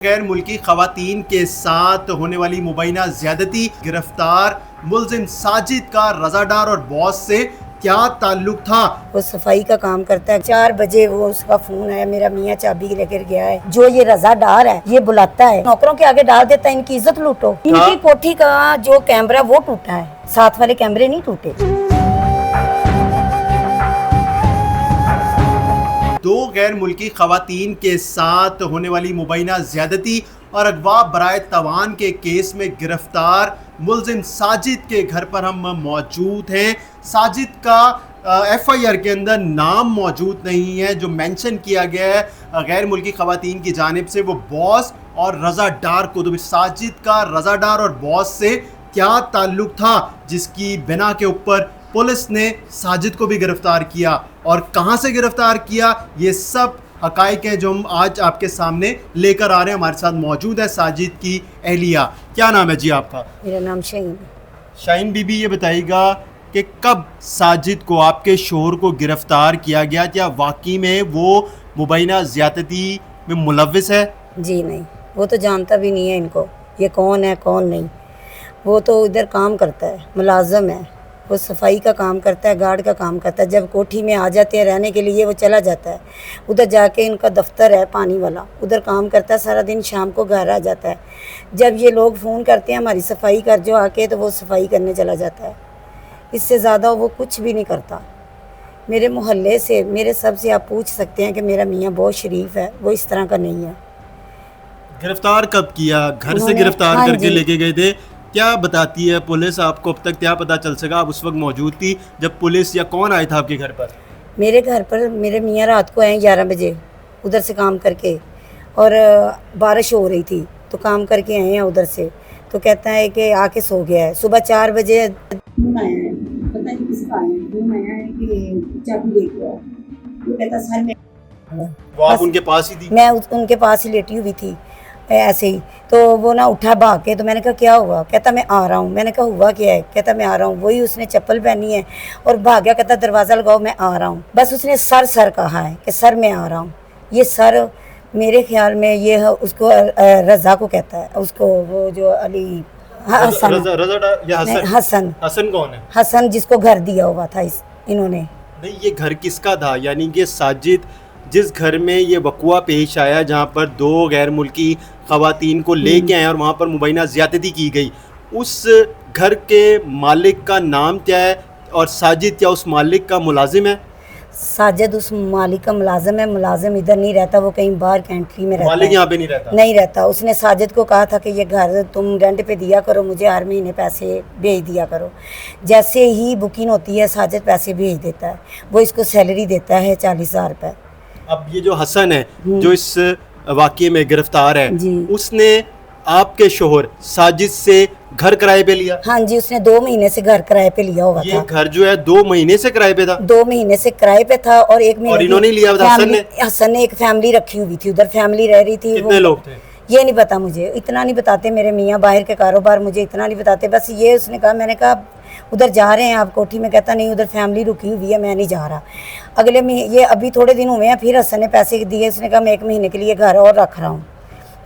गैर मुल्की खवातीन के साथ होने वाली मुबैना ज्यादती, गिरफ्तार मुलजिम साजिद का रजादार और बॉस से क्या ताल्लुक था। वो सफाई का काम करता है। 4 बजे वो उसका फोन आया, मेरा मियाँ चाबी लेकर गया है। जो ये रजादार है ये बुलाता है, नौकरों के आगे डाल देता है, इनकी इज्जत लूटो। इनकी कोठी का जो कैमरा वो टूटा है, साथ वाले कैमरे नहीं टूटे। दो गैर मुल्की खवातीन के साथ होने वाली मुबैना ज्यादती और अगवा बराए तवान के केस में गिरफ्तार मुलजिम साजिद के घर पर हम मौजूद हैं। साजिद का FIR के अंदर नाम मौजूद नहीं है। जो मेंशन किया गया है गैर मुल्की खवातीन की जानिब से वो बॉस और रजादार को। तो साजिद का रजादार और बॉस से क्या ताल्लुक था, जिसकी बिना के ऊपर पुलिस ने साजिद को भी गिरफ्तार किया और कहां से गिरफ्तार किया, ये सब हकाइक हैं जो हम आज आपके सामने लेकर आ रहे हैं। हमारे साथ मौजूद है साजिद की अहलिया। क्या नाम है जी आपका? मेरा नाम शाहीन। शाहीन बीबी, ये बताइएगा कि कब साजिद को, आपके शोहर को गिरफ्तार किया गया? क्या वाकई में वो मुबैना ज़्यादती में मुलव्विस है? जी नहीं, वो तो जानता भी नहीं है इनको, ये कौन है कौन नहीं। वो तो इधर काम करता है, मुलाजम है। वो सफाई का काम करता है, गार्ड का काम करता है। जब कोठी में आ जाते हैं रहने के लिए वो चला जाता है। उधर जाके इनका दफ्तर है पानी वाला, उधर काम करता है सारा दिन, शाम को घर आ जाता है। जब ये लोग फ़ोन करते हैं हमारी सफाई कर जो आके, तो वो सफाई करने चला जाता है। इससे ज़्यादा वो कुछ भी नहीं करता। मेरे मोहल्ले से, मेरे सब से आप पूछ सकते हैं कि मेरा मियाँ बहुत शरीफ है, वो इस तरह का नहीं है। गिरफ्तार कब किया? घर से गिरफ्तार करके लेके गए थे? क्या बताती है पुलिस आपको? अब तक क्या पता चल सका? आप उस वक्त मौजूद थी जब पुलिस, या कौन आया था आपके घर पर? मेरे घर पर मेरे मियाँ रात को आए 11 बजे उधर से काम करके, और बारिश हो रही थी तो काम करके आए हैं उधर से। तो कहता है कि आके सो गया है। सुबह 4 बजे फोन आया है, पता नहीं किसका आया है, फोन आया है कि चाबी लेके आओ। वो कहता सर मैं, वो आप उनके पास ही थी? मैं उनके पास ही लेटी हुई थी ऐसे ही। तो वो ना उठा भाग के, तो मैंने कहा क्या हुआ? कहता मैं आ रहा हूँ। मैंने कहा हुआ क्या है? कहता मैं आ रहा हूँ। वही उसने चप्पल पहनी है और भाग गया। कहता दरवाज़ा लगाओ मैं आ रहा हूँ। बस उसने सर कहा है कि सर मैं आ रहा हूँ। ये सर मेरे ख्याल में ये उसको रज़ा को कहता है, उसको वो जो अली हसन हसन हसन कौन है? हसन जिसको घर दिया हुआ था इन्होंने। नहीं, ये घर किसका था? यानी कि साजिद जिस घर में ये वक़ुआ पेश आया, जहाँ पर दो गैर मुल्की ख़वातीन को लेके आए और वहाँ पर मुबैना ज़्यादती की गई, उस घर के मालिक का नाम क्या है? और साजिद क्या उस मालिक का मुलाजिम है? साजिद उस मालिक का मुलाजिम है। मुलाजिम इधर नहीं रहता, वो कहीं बाहर कंट्री में रहता है। मालिक यहाँ पे नहीं रहता? नहीं रहता। उसने साजिद को कहा था कि ये घर तुम रेंट पे दिया करो, मुझे हर महीने पैसे भेज दिया करो। जैसे ही बुकिंग होती है साजिद पैसे भेज देता है। वो इसको सैलरी देता है 40,000 रुपये। अब ये जो हसन है जो इस वाक़ये में गिरफ्तार है, उसने आपके शोहर साजिद से घर किराए पे लिया? हाँ जी, उसने 2 महीने से घर किराए पे लिया हुआ था। ये घर जो है 2 महीने से किराए पे था? 2 महीने से किराए पे था। और 1 महीने और इन्होंने लिया था? हसन ने एक फैमिली रखी हुई थी, उधर फैमिली रह रही थी। कितने लोग थे ये नहीं पता मुझे, इतना नहीं बताते मेरे मियाँ, बाहर के कारोबार मुझे इतना नहीं बताते। बस ये उसने कहा, मैंने कहा उधर जा रहे हैं आप कोठी में? कहता नहीं, उधर फैमिली रुकी हुई है, मैं नहीं जा रहा। अगले महीने, ये अभी थोड़े दिन हुए हैं, फिर हसन ने पैसे दिए। उसने कहा मैं 1 महीने के लिए घर और रख रहा हूँ।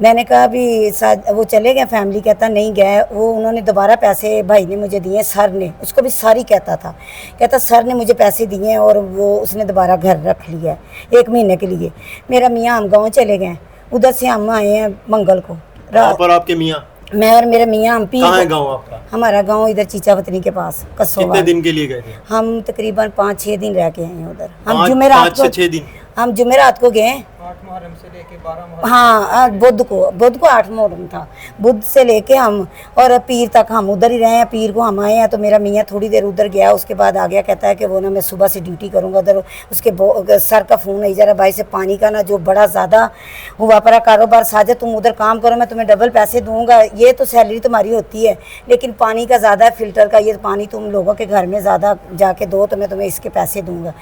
मैंने कहा अभी वो चले गए फैमिली? कहता नहीं गए वो, उन्होंने दोबारा पैसे भाई ने मुझे दिए, सर ने, उसको भी सारी कहता था। कहता सर ने मुझे पैसे दिए और वो उसने दोबारा घर रख लिया 1 महीने के लिए। मेरा मियाँ हम गाँव चले गए, उधर से हम आए हैं मंगल को। पर आपके मियाँ, मैं और मेरे मियाँ हम कहाँ है गाँव आपका? हमारा गांव इधर चीचा पत्नी के पास कसोवा। कितने दिन के लिए गए थे? हम तकरीबन 5-6 दिन रह के आए हैं उधर। हम जुमेरात को 6 दिन हम जुमेरात को गए। 8 मुहर्रम से लेके 12 मुहर्रम। हाँ, बुध को 8 मुहर्रम था। बुध से लेके हम और पीर तक हम उधर ही रहे हैं। पीर को हम आए हैं तो मेरा मियाँ थोड़ी देर उधर गया, उसके बाद आ गया। कहता है कि वो ना मैं सुबह से ड्यूटी करूँगा उधर। उसके सर का फ़ोन है जरा भाई से, पानी का ना जो बड़ा ज़्यादा हुआ पड़ा कारोबार, साजिद तुम उधर काम करो, मैं तुम्हें डबल पैसे दूँगा। ये तो सैलरी तुम्हारी होती है, लेकिन पानी का ज़्यादा है, फ़िल्टर का, ये पानी तुम लोगों के घर में ज़्यादा जाके दो तो मैं तुम्हें इसके पैसे दूँगा।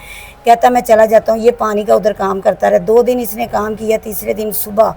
कहता मैं चला जाता हूँ। ये पानी का उधर काम करता रहा। 2 दिन इसने काम किया। तीसरे दिन सुबह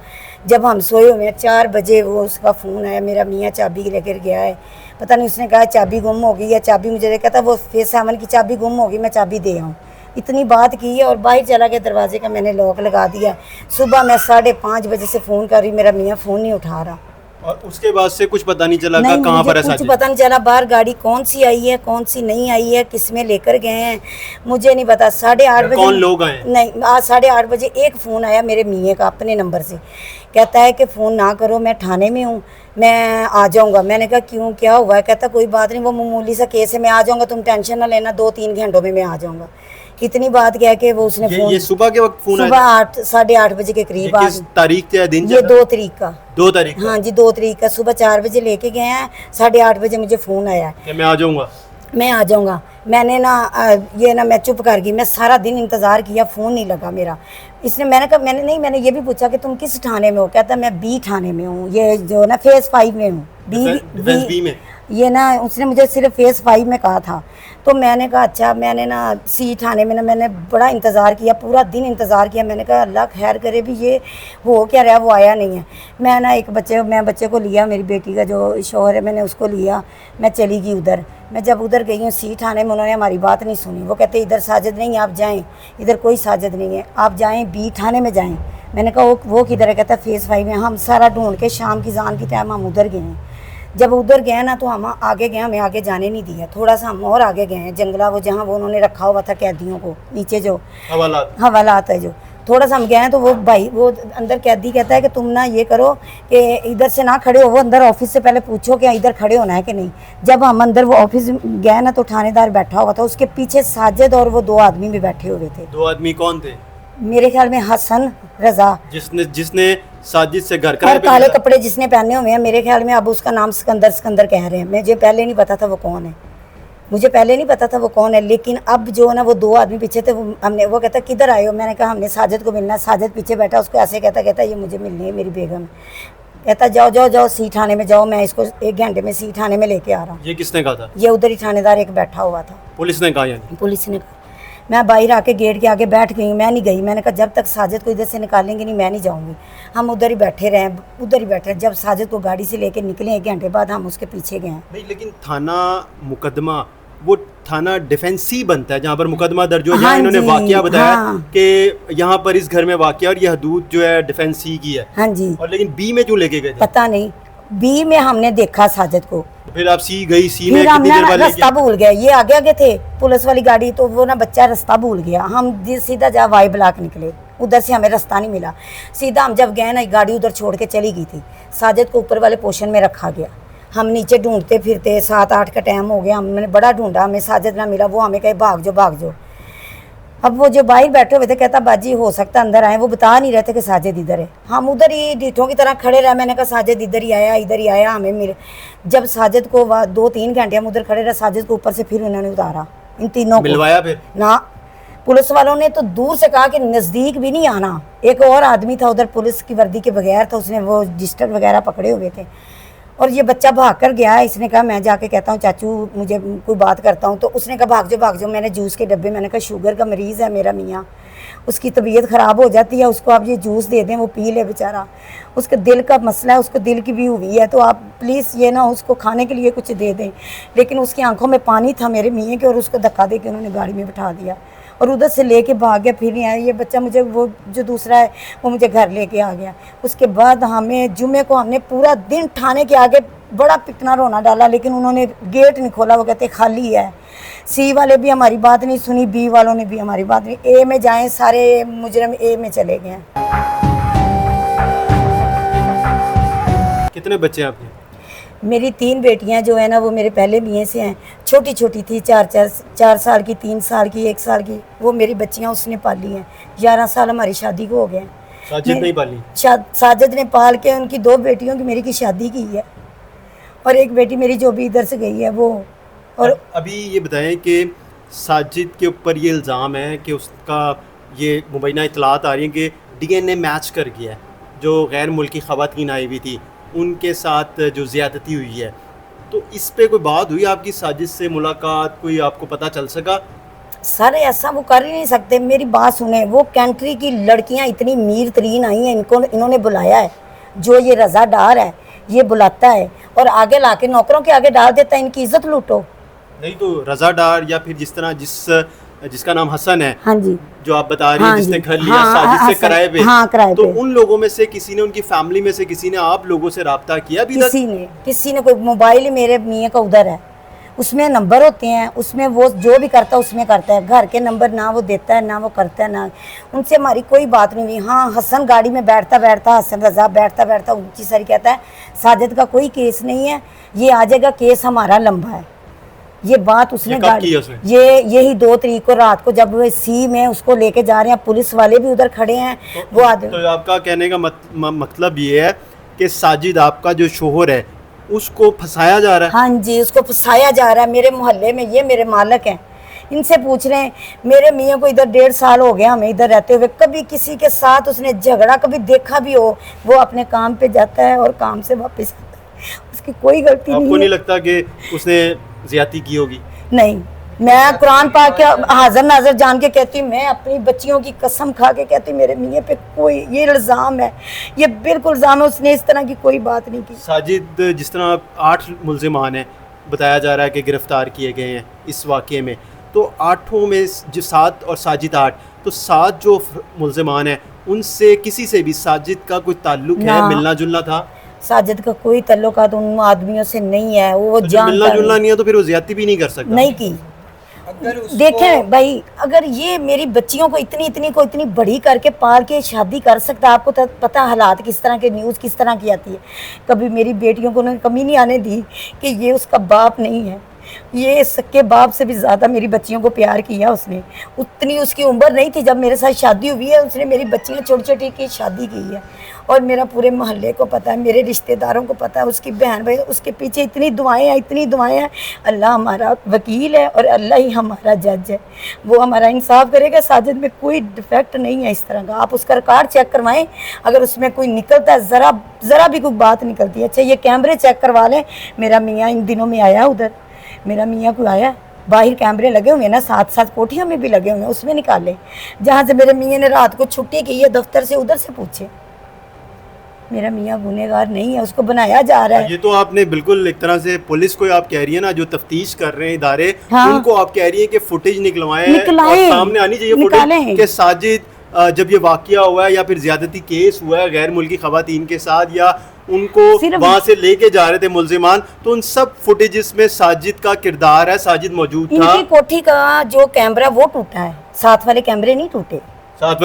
जब हम सोए हुए 4 बजे वो उसका फ़ोन आया, मेरा मियाँ चाबी लेकर गया है। पता नहीं उसने कहा चाबी गुम हो गई या चाबी मुझे कहता वो फेस सामान की चाबी गुम हो गई, मैं चाबी दे आऊँ। इतनी बात की और बाहर चला गया, दरवाजे का मैंने लॉक लगा दिया। सुबह मैं 5:30 बजे से फ़ोन कर रही, मेरा मियाँ फ़ोन नहीं उठा रहा। और उसके बाद से कुछ पता नहीं चला नहीं, कहाँ पर है मुझे कुछ साजिद? पता नहीं चला, बाहर गाड़ी कौन सी आई है कौन सी नहीं आई है, किस में लेकर गए हैं मुझे नहीं पता। 8:30 बजे कौन लोग आए? नहीं, आज 8:30 बजे एक फ़ोन आया मेरे मियाँ का अपने नंबर से, कहता है कि फ़ोन ना करो, मैं थाने में हूँ, मैं आ जाऊँगा। मैंने कहा क्यों, क्या हुआ है? कहता कोई बात नहीं, वो मामूली सा केस है, मैं आ जाऊँगा, तुम टेंशन ना लेना, 2-3 घंटों में मैं आ जाऊँगा। इतनी बात कह के वो उसने ये सुबह के वक्त फोन सुबह आया? 8-8:30 बजे के करीब किस तारीख थे या दिन? ये 2 तारीख का। 2 तारीख का? हाँ जी, 2 तारीख का सुबह 4 बजे लेके गए हैं, 8:30 बजे मुझे फ़ोन आया कि मैं आ जाऊंगा। मैं आ जाऊँगा। मैंने ना ये ना मैं चुप कर गई, मैं सारा दिन इंतज़ार किया, फ़ोन नहीं लगा मेरा। इसने मैंने कहा मैंने ये भी पूछा कि तुम किस थाने में हो? कहता मैं बी थाने में हूँ, ये जो ना फेज़ 5 में हूँ। डिफेंस बी में? ये ना उसने मुझे सिर्फ फेज़ 5 में कहा था। तो मैंने कहा अच्छा, मैंने ना सी थाने में ना मैंने बड़ा इंतज़ार किया, पूरा दिन इंतज़ार किया। मैंने कहा अल्लाह खैर करे भी ये हो क्या रहा, वो आया नहीं है। मैं ना मैं बच्चे को लिया, मेरी बेटी का जो शौहर है, मैंने उसको लिया, मैं चली गई उधर। मैं जब उधर गई हूँ सी थाने में, उन्होंने हमारी बात नहीं सुनी। वो कहते इधर साजिद नहीं, आप जाएँ, इधर कोई साजिद नहीं है, आप जाएँ बी थाने में जाएँ। मैंने कहा वो किधर है? कहता फेज़ 5 में। हम सारा ढूंढ के शाम की जान की टाइम हम उधर गए हैं। जब उधर गए ना तो हम आगे गए, हमें आगे जाने नहीं दिया, थोड़ा सा हम और आगे गए हैं, जंगला वो जहाँ वो उन्होंने रखा हुआ था कैदियों को, नीचे जो हवालात है जो, थोड़ा सा हम गए हैं तो वो भाई वो अंदर कैदी कहता है कि तुम ना ये करो कि इधर से ना खड़े हो, वो अंदर ऑफिस से पहले पूछो कि इधर खड़े होना है कि नहीं। जब हम अंदर वो ऑफिस गए ना तो थानेदार बैठा हुआ था, उसके पीछे साजिद और वो 2 आदमी भी बैठे हुए थे। 2 आदमी कौन थे? मेरे ख्याल में हसन रजा, जिसने साजिद से घर और काले कपड़े जिसने पहने हुए हैं, मेरे ख्याल में अब उसका नाम सिकंदर कह रहे हैं। मुझे पहले नहीं पता था वो कौन है, मुझे पहले नहीं पता था वो कौन है, लेकिन अब जो ना वो 2 आदमी पीछे थे, वो कहता किधर आए हो? मैंने कहा हमने साजिद को मिलना है। साजिद पीछे बैठा, उसको ऐसे कहता ये मुझे मिलनी है मेरी बेगम। कहता जाओ सी थाने में जाओ, मैं इसको 1 घंटे में सी थाने में लेके आ रहा हूँ। ये किसने कहा था? ये उधर ही थानेदार एक बैठा हुआ था। पुलिस ने कहा? यानी पुलिस ने कहा। मैं बाहर आके गेट के आगे बैठ गई, मैं नहीं गई। मैंने कहा जब तक साजिद को इधर से निकालेंगे नहीं मैं नहीं जाऊंगी। हम उधर ही बैठे रहे। जब साजिद को गाड़ी से लेके निकले 1 घंटे बाद हम उसके पीछे गए। नहीं, लेकिन थाना मुकदमा वो थाना डिफेंसी बनता है जहाँ पर मुकदमा दर्ज हो। हाँ, इन्होंने वाकया बताया हाँ। कि यहाँ पर इस घर में वाकया और यह हदूद जो है डिफेंसी की है। हाँ जी। और लेकिन बी में क्यों लेके गए थे? पता नहीं, बी में हमने देखा साजिद को। फिर आप सी गई, सी में फिर कितनी देर हमने बाद रास्ता भूल गए, ये आगे थे पुलिस वाली गाड़ी, तो वो ना बच्चा रास्ता भूल गया। हम सीधा जा वाई ब्लॉक निकले, उधर से हमें रास्ता नहीं मिला। सीधा हम जब गए ना गाड़ी उधर छोड़ के चली गई थी। साजिद को ऊपर वाले पोर्शन में रखा गया, हम नीचे ढूंढते फिरते 7-8 का टाइम हो गया, हमने बड़ा ढूंढा, हमें साजिद ना मिला। वो हमें कहे भाग जाओ। अब वो जो बाहर बैठे हुए थे कहता बाजी हो सकता अंदर आए, वो बता नहीं रहे थे कि साजिद इधर है। हम उधर ही डीठों की तरह खड़े रहे। मैंने कहा साजिद इधर ही आया हमें मिले। जब साजिद को 2-3 घंटे हम उधर खड़े रहे, साजिद को ऊपर से फिर उन्होंने उतारा, इन तीनों को मिलवाया। फिर ना पुलिस वालों ने तो दूर से कहा कि नज़दीक भी नहीं आना। एक और आदमी था उधर पुलिस की वर्दी के बगैर था, उसने वो रजिस्टर वगैरह पकड़े हुए थे। और ये बच्चा भाग कर गया। इसने कहा मैं जाके कहता हूँ चाचू मुझे कोई बात करता हूँ। तो उसने कहा भाग जाओ। मैंने जूस के डब्बे, मैंने कहा शुगर का मरीज़ है मेरा मियाँ, उसकी तबीयत ख़राब हो जाती है, उसको आप ये जूस दे दें, वो पी ले बेचारा, उसके दिल का मसला है, उसको दिल की भी हुई है, तो आप प्लीज़ ये ना उसको खाने के लिए कुछ दे दें। लेकिन उसकी आंखों में पानी था मेरे मियाँ के, और उसको धक्का दे के उन्होंने गाड़ी में बिठा दिया और उधर से लेके भाग गया। फिर नहीं आया ये बच्चा। मुझे वो जो दूसरा है वो मुझे घर लेके आ गया। उसके बाद हमें जुमे को हमने पूरा दिन थाने के आगे बड़ा पिटना रोना डाला, लेकिन उन्होंने गेट नहीं खोला। वो कहते खाली है। सी वाले भी हमारी बात नहीं सुनी, बी वालों ने भी हमारी बात नहीं। ए में जाएं, सारे मुजरम ए में चले गए। कितने बच्चे हैं आपके? मेरी 3 बेटियां जो है ना वो मेरे पहले मियाँ से हैं। छोटी थी, 4 साल की, 3 साल की, 1 साल की। वो मेरी बच्चियां उसने पाली हैं। 11 साल हमारी शादी को हो गए। साजिद नहीं पाली? साजिद ने पाल के उनकी 2 बेटियों की मेरी की शादी की है, और एक बेटी मेरी जो भी इधर से गई है वो। और अभी ये बताएं कि साजिद के ऊपर ये इल्ज़ाम है कि उसका ये मुबैना इतलात आ रही है कि DNA मैच कर गया है, जो गैर मुल्की ख़वातीन आई हुई थी उनके साथ जो ज़्यादती हुई है। तो इस पे कोई बात हुई आपकी? साजिद से मुलाकात कोई आपको पता चल सका? सर ऐसा वो कर ही नहीं सकते। मेरी बात सुने, वो कंट्री की लड़कियां इतनी मीर तरीन आई हैं, इन्होंने बुलाया है। जो ये रज़ा डार है ये बुलाता है और आगे लाके नौकरों के आगे डाल देता है, इनकी इज्जत लूटो। नहीं तो रज़ा डार या फिर जिस जिसका नाम हसन है, हाँ जी, जो आप बता रही हैं, हाँ जिसने जी, घर लिया हाँ, साजिद से हसन, किराए पे, हाँ, किराए तो पे। उन लोगों में से किसी ने, उनकी फैमिली में से किसी ने आप लोगों से राब्ता किया अभी तक? किसी ने कोई मोबाइल ही मेरे मियाँ का उधर है, उसमें नंबर होते हैं, उसमें वो जो भी करता है उसमें करता है, घर के नंबर ना वो देता है ना वो करता है, ना उनसे हमारी कोई बात नहीं हुई। हाँ, हसन गाड़ी में बैठता बैठता, हसन रजा बैठता बैठता ऊँची सारी कहता है साजिद का कोई केस नहीं है, ये आ जाएगा, केस हमारा लंबा है। ये बात उसने ये कब गाड़ी, की है उसने? यही 2 तारीख को रात को, जब वो सी में उसको लेके जा रहे हैं, पुलिस वाले भी उधर खड़े हैं, वो आदमी। तो आपका कहने का मतलब ये है कि साजिद आपका जो शोहर है उसको फंसाया जा रहा है? हाँ जी, उसको फंसाया जा रहा है। मेरे मोहल्ले में ये मेरे मालिक हैं, इनसे पूछ रहे हैं। मेरे मियाँ को इधर 1.5 साल हो गया हमें इधर रहते हुए, कभी किसी के साथ उसने झगड़ा कभी देखा भी हो, वो अपने काम पे जाता है और काम से वापस आता है, उसकी कोई गलती नहीं आपको नहीं है। लगता कि उसने ज्यादती की होगी? नहीं, मैं कुरान पाक के हाजिर नाजर जान के कहती हूँ, मैं अपनी बच्चियों की कसम खा के कहती हूँ, मेरे मियाँ पे कोई ये इल्ज़ाम है, ये बिल्कुल इल्ज़ाम है, उसने इस तरह की कोई बात नहीं की। साजिद, जिस तरह 8 मुल्ज़िमान हैं, बताया जा रहा है कि गिरफ्तार किए गए हैं इस वाक़े में, तो 8 में जो 7 और साजिद 8, तो 7 जो मुल्ज़िमान हैं उनसे किसी से भी साजिद का कोई ताल्लुक है, ना। मिलना जुलना था? साजिद का कोई ताल्लुकात उन आदमियों से नहीं है, वो तो जब मिलना जानता जुलना नहीं है तो फिर वो ज्यादती भी नहीं कर सकता? नहीं की। अगर उसको देखें भाई, अगर ये मेरी बच्चियों को इतनी बड़ी करके पाल के शादी कर सकता, आपको तो पता हालात किस तरह के, न्यूज़ किस तरह की आती है। कभी मेरी बेटियों को उन्होंने कमी नहीं आने दी कि ये उसका बाप नहीं है, ये सक्के बाप से भी ज़्यादा मेरी बच्चियों को प्यार किया उसने। उतनी उसकी उम्र नहीं थी जब मेरे साथ शादी हुई है, उसने मेरी बच्चियाँ छोटी छोटी की शादी की है, और मेरा पूरे मोहल्ले को पता है, मेरे रिश्तेदारों को पता है, उसकी बहन भाई, उसके पीछे इतनी दुआएं हैं। अल्लाह हमारा वकील है और अल्लाह ही हमारा जज है, वो हमारा इंसाफ करेगा। साजिद में कोई डिफेक्ट नहीं है इस तरह का, आप उसका रिकॉर्ड चेक करवाएं, अगर उसमें कोई निकलता है, ज़रा भी कोई बात निकलती है। अच्छा, ये कैमरे चेक करवा लें, मेरा मियाँ इन दिनों में आया उधर, मेरा मियाँ को आया, बाहर कैमरे लगे हुए हैं ना, 7 कोठियों में भी लगे हुए हैं, उसमें निकाले, जहाँ से मेरे मियाँ ने रात को छुट्टी की है दफ्तर से, उधर से पूछे। मेरा मियाँ गुनहगार नहीं है, उसको बनाया जा रहा है। ये तो आपने बिल्कुल एक तरह से पुलिस को आप कह रही है ना, जो तफ्तीश कर रहे हैं इदारे, हाँ। उनको आप कह रही है कि फुटेज निकलवाएं निकलाएं, और सामने आनी चाहिए फुटेज कि साजिद जब ये वाकया हुआ है या फिर ज्यादती केस हुआ है गैर मुल्की खवातीन के साथ, या उनको वहां से लेके जा रहे थे मुल्जिमान, तो उन सब फुटेजेस में साजिद का किरदार है, साजिद मौजूद था। इनकी कोठी का जो कैमरा वो टूटा है, साथ वाले कैमरे नहीं टूटे, साथ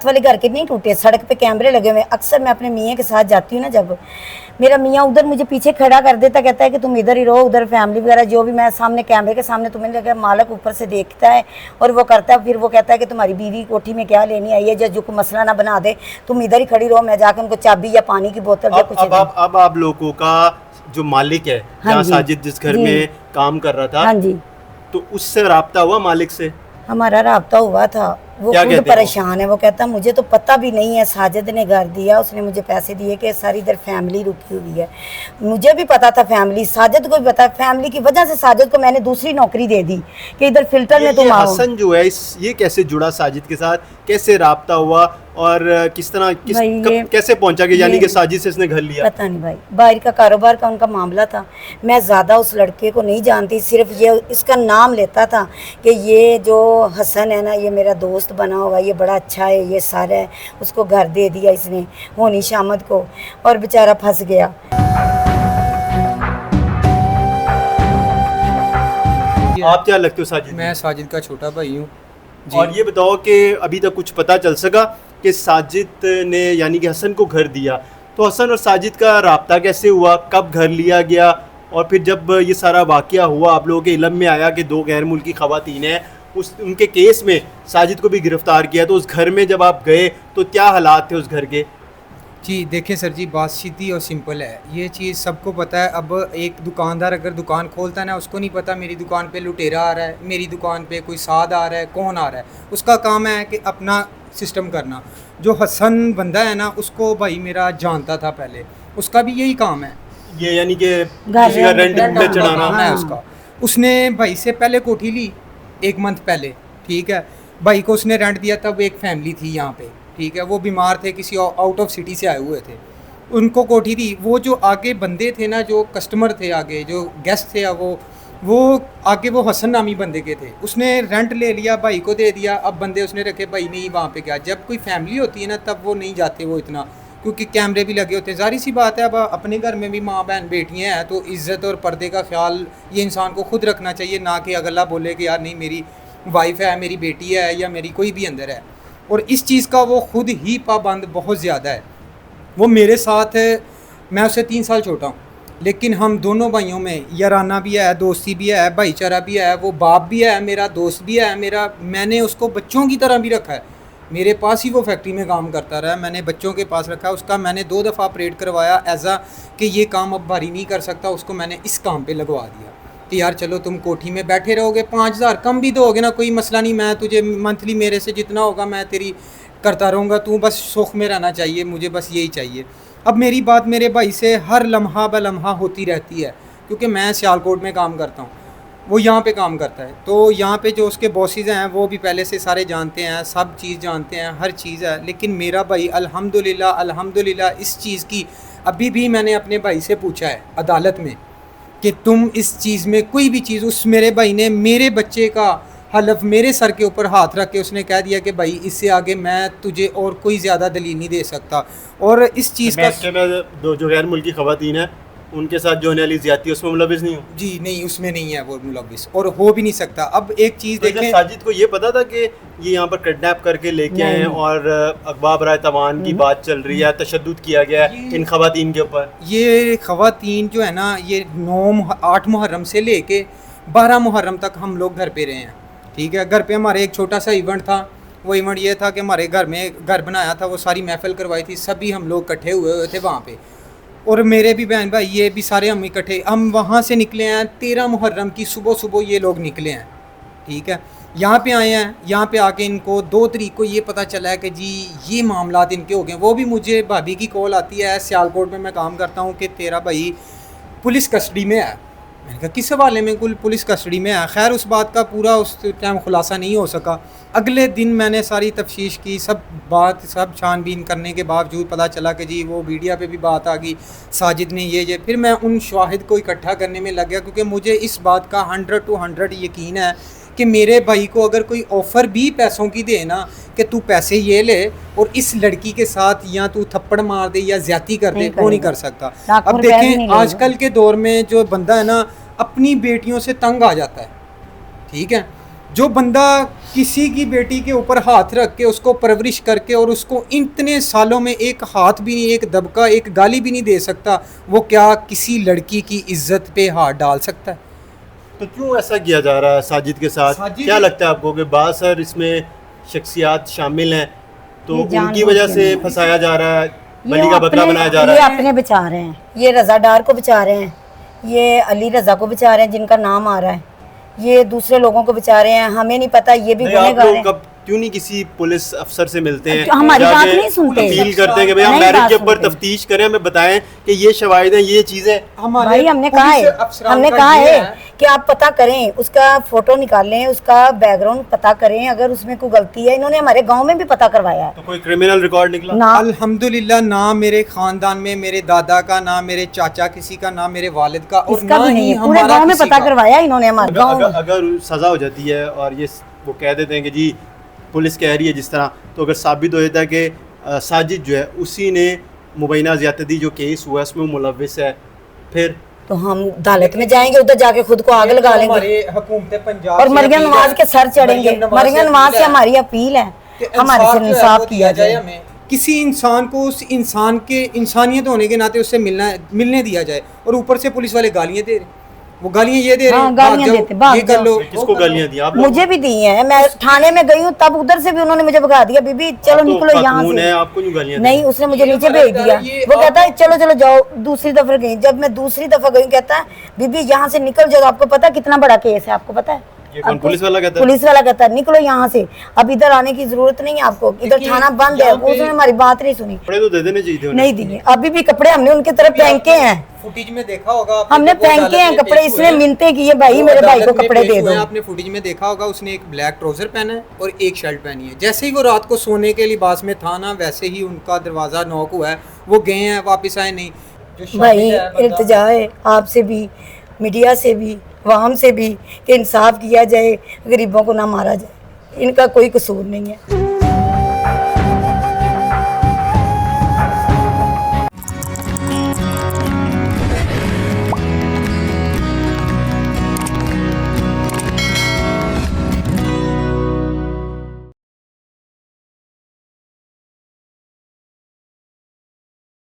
वाले घर के नहीं टूटे, सड़क पे कैमरे लगे हुए। अक्सर मैं अपने मियाँ के साथ जाती हूँ ना, जब मेरा मियाँ उधर मुझे पीछे खड़ा कर देता, कहता है कि तुम इधर ही रहो, उधर फैमिली वगैरह जो भी, मैं सामने कैमरे के सामने, तुम्हें लगा मालक ऊपर से देखता है और वो करता है, फिर वो कहता है कि तुम्हारी बीवी कोठी में क्या लेनी आई है, जो मसला ना बना दे, तुम इधर ही खड़ी रहो, मैं जाकर उनको चाबी या पानी की बोतल या कुछ। अब आप लोगों का जो मालिक है, जहाँ साजिद जिस घर में काम कर रहा था, हाँ जी, तो उससे राब्ता हुआ मालिक से? हमारा राब्ता हुआ था, वो खुद परेशान है, वो कहता मुझे तो पता भी नहीं है, साजिद ने घर दिया, उसने मुझे पैसे दिए कि सारी इधर फैमिली रुकी हुई है। मुझे भी पता था फैमिली, साजिद को भी पता, फैमिली की वजह से साजिद को मैंने दूसरी नौकरी दे दी कि इधर फिल्टर में तुम आओ। हसन जो है ये कैसे जुड़ा साजिद के साथ, कैसे राब्ता हुआ और किस तरह कैसे पहुंचा कि यानी कि साजिद से इसने घर लिया? पता नहीं भाई, बाहर का कारोबार का उनका मामला था, मैं ज़्यादा उस लड़के को नहीं जानती, सिर्फ ये इसका नाम लेता था कि ये जो हसन है ना, ये मेरा दोस्त बना हुआ, ये बड़ा अच्छा है, ये सारा है, उसको घर दे दिया इसने होनी शामद को, और बेचारा फंस गया। आप क्या लगते हो साजिद? मैं साजिद का छोटा भाई हूँ। और ये बताओ कि अभी तक कुछ पता चल सका कि साजिद ने यानी कि हसन को घर दिया, तो हसन और साजिद का राब्ता कैसे हुआ, कब घर लिया गया, और फिर जब ये सारा वाकया हुआ आप लोगों के इल्म में आया कि 2 गैर मुल्की खवातीन हैं, उनके केस में साजिद को भी गिरफ्तार किया, तो उस घर में जब आप गए तो क्या हालात थे उस घर के? जी देखें सर जी, बात सीधी और सिंपल है, ये चीज़ सबको पता है। अब एक दुकानदार अगर दुकान खोलता है ना, उसको नहीं पता मेरी दुकान पे लुटेरा आ रहा है, मेरी दुकान पे कोई साद आ रहा है, कौन आ रहा है, उसका काम है कि अपना सिस्टम करना। जो हसन बंदा है ना, उसको भाई मेरा जानता था पहले, उसका भी यही काम है, ये यानी कि किसी का रेंट पे चढ़ाना है उसका। उसने भाई से पहले कोठी ली 1 मंथ पहले, ठीक है, भाई को उसने रेंट दिया, तब एक फैमिली थी यहाँ पे, ठीक है, वो बीमार थे, किसी आउट ऑफ सिटी से आए हुए थे, उनको कोठी दी। वो जो आगे बंदे थे ना, जो कस्टमर थे आगे, जो गेस्ट थे, वो वो आगे वो हसन नामी बंदे के थे, उसने रेंट ले लिया, भाई को दे दिया। अब बंदे उसने रखे, भाई नहीं वहाँ पे क्या। जब कोई फैमिली होती है ना तब वो नहीं जाते वो इतना, क्योंकि कैमरे भी लगे होते हैं। जाहिर सी बात है, अब अपने घर में भी माँ बहन बेटियाँ हैं तो इज़्ज़त और पर्दे का ख्याल ये इंसान को खुद रखना चाहिए, ना कि अगला बोले कि यार नहीं मेरी वाइफ है, मेरी बेटी है या मेरी कोई भी अंदर है। और इस चीज़ का वो खुद ही पाबंद बहुत ज़्यादा है। वो मेरे साथ, मैं उससे 3 साल छोटा हूँ, लेकिन हम दोनों भाइयों में याराना भी है, दोस्ती भी है, भाईचारा भी है। वो बाप भी है मेरा, दोस्त भी है मेरा। मैंने उसको बच्चों की तरह भी रखा है, मेरे पास ही वो फैक्ट्री में काम करता रहा, मैंने बच्चों के पास रखा। उसका मैंने 2 दफ़ा ऑपरेट करवाया एज़ा कि ये काम अब भारी नहीं कर सकता, उसको मैंने इस काम पे लगवा दिया कि यार चलो तुम कोठी में बैठे रहोगे, 5,000 कम भी दोगे ना, कोई मसला नहीं, मैं तुझे मंथली मेरे से जितना होगा मैं तेरी करता रहूँगा, तू बस सुख में रहना चाहिए, मुझे बस यही चाहिए। अब मेरी बात मेरे भाई से हर लम्हा ब लम्हा होती रहती है, क्योंकि मैं सियालकोट में काम करता हूँ, वो यहाँ पे काम करता है। तो यहाँ पे जो उसके बॉसेस हैं वो भी पहले से सारे जानते हैं, सब चीज़ जानते हैं, हर चीज़ है। लेकिन मेरा भाई अल्हम्दुलिल्लाह इस चीज़ की, अभी भी मैंने अपने भाई से पूछा है अदालत में कि तुम इस चीज़ में कोई भी चीज़, उस मेरे भाई ने मेरे बच्चे का हलफ मेरे सर के ऊपर हाथ रख के उसने कह दिया कि भाई इससे आगे मैं तुझे और कोई ज़्यादा दलील नहीं दे सकता। और इस चीज़ का जो गैर मुल्की ख़वातीन है उनके साथ जो होने वाली ज़्यादती है उसमें मुलविस नहीं हो? जी नहीं, उसमें नहीं है वो मुलविस, और हो भी नहीं सकता। अब एक चीज़ तो देखें, साजिद को ये पता था कि ये यहाँ पर किडनैप करके लेके आए हैं और अगवा बराए तवान की बात चल रही है, तशद्दुद किया गया है इन ख़वातीन के ऊपर? ये ख़वातीन जो है ना, ये 8 मुहर्रम से लेके 12 मुहर्रम तक हम लोग घर पे रहे हैं, ठीक है। घर पे हमारे एक छोटा सा इवेंट था, वो इवेंट ये था कि हमारे घर में घर बनाया था, वो सारी महफिल करवाई थी, सभी हम लोग इकट्ठे हुए थे वहाँ पे, और मेरे भी बहन भाई ये भी सारे हम इकट्ठे, हम वहाँ से निकले हैं 13 मुहर्रम की सुबह ये लोग निकले हैं, ठीक है। यहाँ पे आए हैं, यहाँ पे आके इनको 2 तारीख को ये पता चला है कि जी ये मामलात इनके हो गए। वो भी मुझे भाभी की कॉल आती है, सियालकोट में मैं काम करता हूँ, कि तेरा भाई पुलिस कस्टडी में है। मैंने कहा किस हवाले में कुल पुलिस कस्टडी में है? खैर उस बात का पूरा उस टाइम खुलासा नहीं हो सका। अगले दिन मैंने सारी तफ्तीश की, सब छानबीन करने के बावजूद पता चला कि जी वो मीडिया पे भी बात आ गई, साजिद ने ये फिर मैं उन शाहिद को इकट्ठा करने में लग गया, क्योंकि मुझे इस बात का 100% यकीन है कि मेरे भाई को अगर कोई ऑफ़र भी पैसों की दे ना कि तू पैसे ये ले और इस लड़की के साथ या तू थप्पड़ मार दे या ज्यादती कर दे, वो नहीं कर सकता। अब देखें आजकल के दौर में जो बंदा है ना अपनी बेटियों से तंग आ जाता है, ठीक है। जो बंदा किसी की बेटी के ऊपर हाथ रख के उसको परवरिश करके और उसको इतने सालों में एक हाथ भी नहीं, एक दबका, एक गाली भी नहीं दे सकता, वो क्या किसी लड़की की इज्जत पे हाथ डाल सकता है? तो क्यों ऐसा किया जा रहा है साजिद के साथ? क्या लगता है आपको कि बासर इसमें शख्सियात शामिल हैं तो उनकी वजह से फंसाया जा रहा है, बली का बकरा बनाया जा रहा है? ये अपने बचा रहे हैं, ये रज़ादार को बचा रहे हैं, ये अली रज़ा को बचा रहे हैं जिनका नाम आ रहा है, ये दूसरे लोगों को बचा रहे हैं, हमें नहीं पता ये भी गुनहगार हैं। क्यों नहीं किसी पुलिस अफसर से मिलते हैं, हमारी बात नहीं सुनते, अपील करते हैं कि भाई हम मैरिज के ऊपर तफ्तीश करें, हमें बताएं कि ये शवाहिद हैं, ये चीजें? भाई हमने कहा है कि आप पता करें, उसका फोटो निकालें, उसका बैकग्राउंड पता करें, अगर उसमें कोई गलती है। इन्होंने हमारे गांव में भी पता करवाया है। तो कोई क्रिमिनल रिकॉर्ड निकला? ना अल्हम्दुलिल्लाह, ना मेरे खानदान में मेरे दादा का, ना मेरे चाचा किसी का, ना मेरे वालिद का, और ना ही पूरे गांव में पता करवाया इन्होंने हमारे गांव। अगर सजा हो जाती है और ये वो कह देते हैं कि जी पुलिस कह रही है जिस तरह, तो अगर साबित हो जाता है कि साजिद जो है उसी ने मुबैना ज़्यादती जो केस हुआ है उसमें मुलविस है, फिर तो हम अदालत में जाएंगे, उधर जाके खुद को आग लगा लेंगे हुकूमत पंजाब और मरियम नवाज के सर चढ़ेंगे। मरियम नवाज से हमारी अपील है, हमारे से इंसाफ किया जाए, हमें किसी इंसान को उस इंसान के इंसानियत होने के नाते उससे मिलने दिया जाए। और ऊपर से पुलिस वाले गालियां दे रहे, वो गालियां ये दे रहे हैं, गालियां देते, ये कर लो। किसको गालियां दी? आप मुझे भी दी हैं, मैं थाने में गई हूँ तब उधर से भी उन्होंने मुझे भगा दिया, बीबी चलो निकलो यहाँ से। आपको क्यों गालियां? नहीं, उसने मुझे नीचे भेज दिया, वो कहता है चलो चलो जाओ। दूसरी दफा गई, जब मैं दूसरी दफा गई कहता है बीबी यहाँ से निकल जाओ, आपको पता है कितना बड़ा केस है, आपको पता है? ये कौन? पुलिस वाला कहता है? पुलिस वाला कहता है निकलो यहाँ से, अब इधर आने की जरूरत नहीं है आपको, इधर थाना बंद है। उसने हमारी बात नहीं सुनी, कपड़े तो दे देने चाहिए, नहीं दिए। अभी भी कपड़े हमने उनकी तरफ फेंके हैं, फुटेज में देखा होगा, हमने फेंके हैं कपड़े, इसने मिन्नतें की है भाई मेरे भाई को कपड़े दे दो। आपने फुटेज में देखा होगा, उसने एक ब्लैक ट्राउजर पहना है और एक शर्ट पहनी है। जैसे ही वो रात को सोने के लिबास में था ना, वैसे ही उनका दरवाजा नॉक हुआ है, वो गए हैं, वापस आए नहीं। भाई इल्तिजा है आपसे भी, मीडिया से भी, अवाम से भी कि इंसाफ किया जाए, गरीबों को ना मारा जाए। इनका कोई कसूर नहीं है।